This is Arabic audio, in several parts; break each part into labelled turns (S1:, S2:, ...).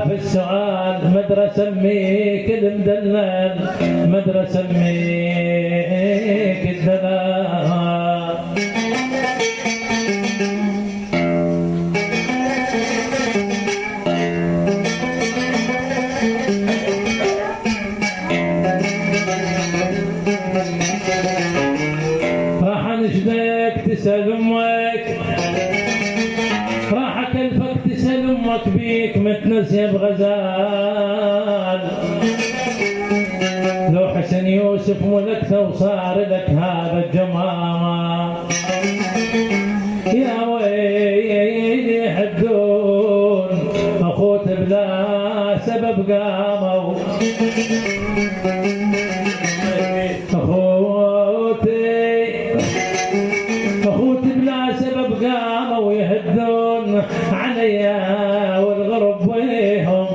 S1: في السؤال مدري اسميك المدلل مدري اسميك الدلال. راح انشدك تسأل امك راح اكلفك تسأل امك بيك متنسي بغزال. لو حسن يوسف ملكته وصار لك هذا الجمامة يا ويلي حدون اخوت بلا سبب قاموا اخوتي بلا سبب قاموا يهدون عليا والغرب ويهم.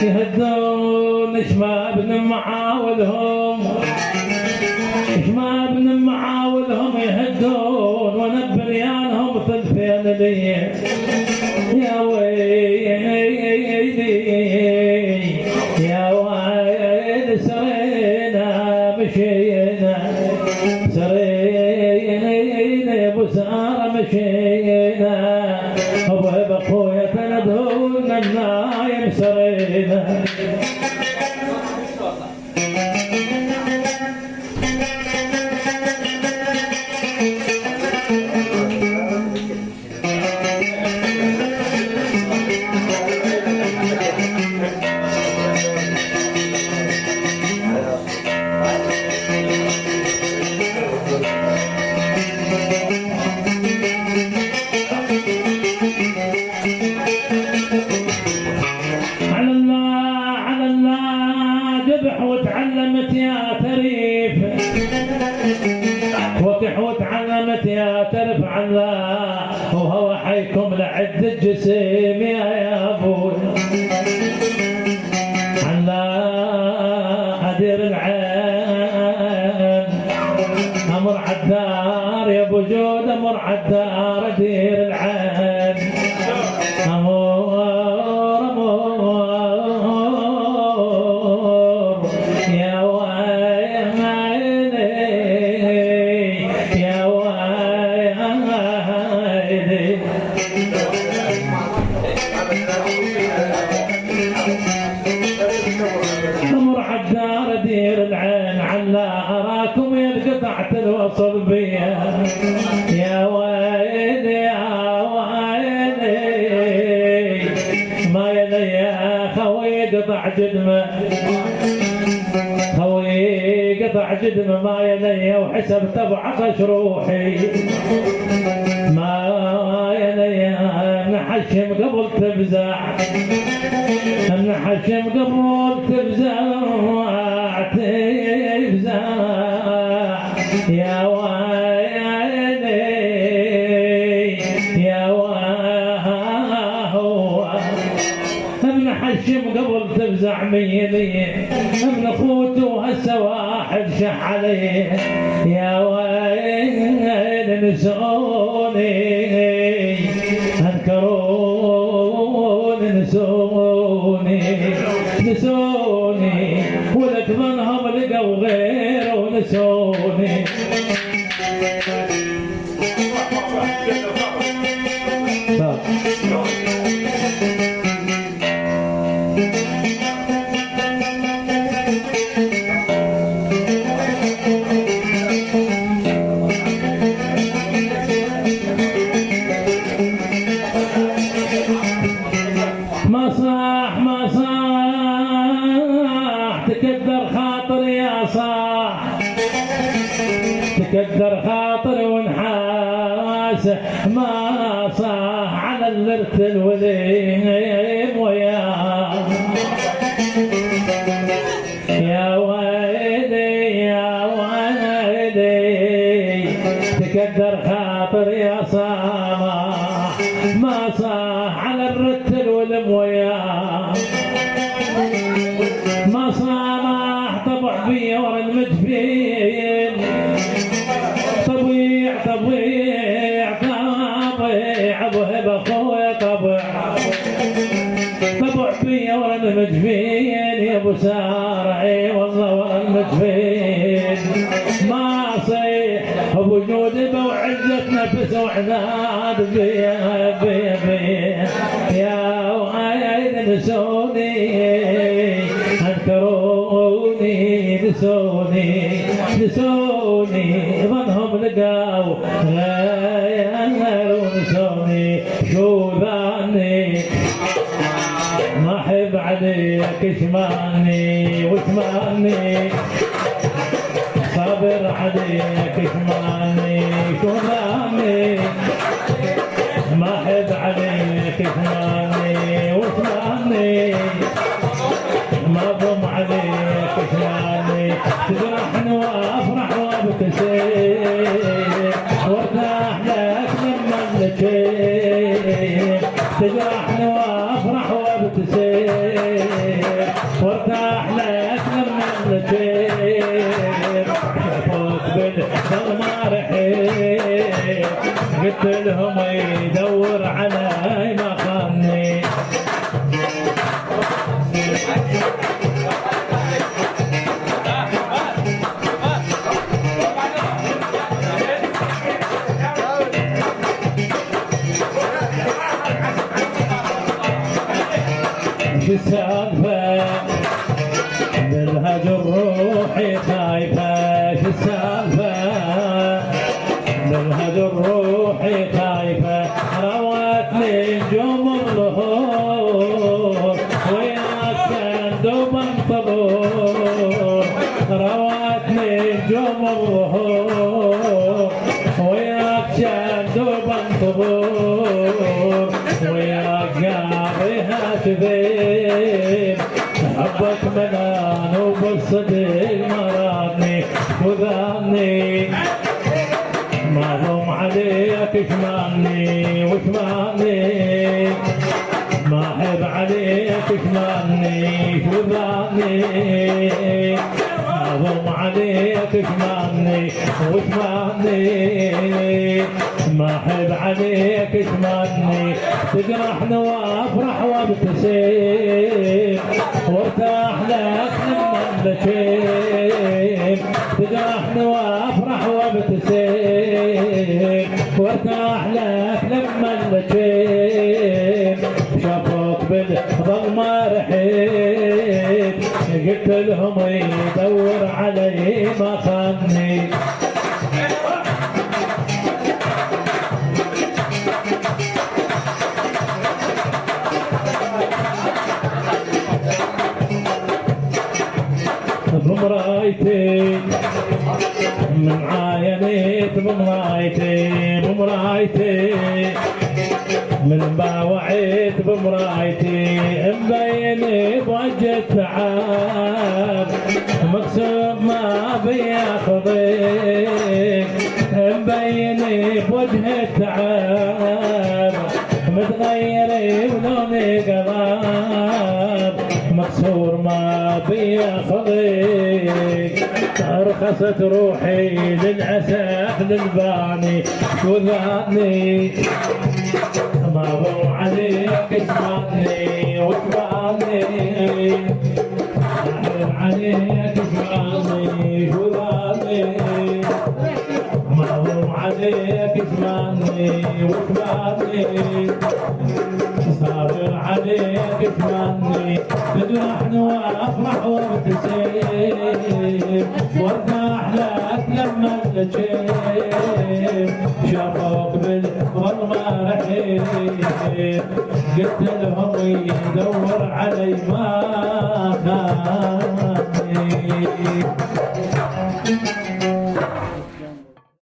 S1: يهدون ايش ما بنمعاولهم ايش ما بنمعاولهم يهدون وانا بنيانهم ثلثين لي يا ويلي يا ويلي سرينا مشينا سرينا بسارة مشينا ابو اخويا تندهون النايم سرينا. وتعلمت يا تريف وكح وتعلمت يا ترف عن لا وهو حيكم لعد الجسيم يا ابوي عن لا ادير العين امر عالدار يا ابو جود امر عالدار ادير العين امر عالدار ادير العين علا اراكم ينقطعت الوصل بيا يا ويلي يا ويلي ما يلي يا خوي قطع جدمه خوي قطع جدمه ما يلي وحسب تبعطش روحي ما يلي نحشم قبل تفزع نحشم قبل تفزع تفزع يا ويلي يا ابن حشم قبل تفزع ميلي ابن اخوته هسه واحد شح عليه يا ويلي نسوني انكروني نسوني نسوني ولك منهم لقوا غيره نسوني. ما صاح ما صاح تكدر خاطر يا صاح تكدر خاطر ونحاس ما صاح على الورث الوليم وياه يا ويلي يا ويلي تكدر خاطر يا صاح ما صاح على الرتل والموياه، ما صامح طبع بي ورا المدفين، طبيع طبيع طبيع ابو هبه اخويا طبع بي ورا المدفين يا ابو ساره، اي والله ورا المدفين ما صيح بوجود بوعزة نفس وعناد بيا بيا بيا يا وعايد نسوني انكروني نسوني ظنهم لقاو غير ونسوني شو ذاني ما احب عليك اشمعني واشمعني صابر عليك اشمعني شو ذاني ما احب عليك اشمعني واشمعني ما ضم عليك اشمعني تجرحني وافرح وابتسم وارتاح لك لما نجيت تجرحني وافرح وابتسم وارتاح لك لما نجيت شافوك بالظلمة رحيت قلت لهم يدور علي ما خاني شو السالفة بالهجر روحي خايفة شو السالفة بالهجر روحي خايفة روتني نجوم الظهور وياك كان دوب انتظر روتني نجوم الظهور وياك كان دوب انتظر وياك قاضيها تذيب حبك منان وبالصدق مرادني وذاني ما ضم عليك اشمعني واشمعني ما احب عليك اشمعني وذاني ما ضم عليك اشمعني واشمعني ما احب عليك اشمعني تجرحني وافرح وابتسم وارتاح لك لما بكيت تجرحني وافرح وابتسم وارتاح لك لما بكيت شافوك بالظلمة رحيت قلت لهم يدور علي ما خاني بمرايتي من عاينيت بمرايتي من باوعيت بمرايتي مبيني بوجه تعب مكسوب ما بياخذك مبيني بوجه تعب متغيري ولوني قلب مكسور ما بياخذك رخصت روحي للأسف للباني وذاني ما ضم عليك اشمعني واشمعني احب عليك اشمعني وذاني ما ضم عليك اشمعني واشمعني صابر عليك اشمعني تجرحني وافرح وابتسم وارتاح لك لما التجيب شافوك بالظلمة رحيت قلت لهم يدور علي ما خاني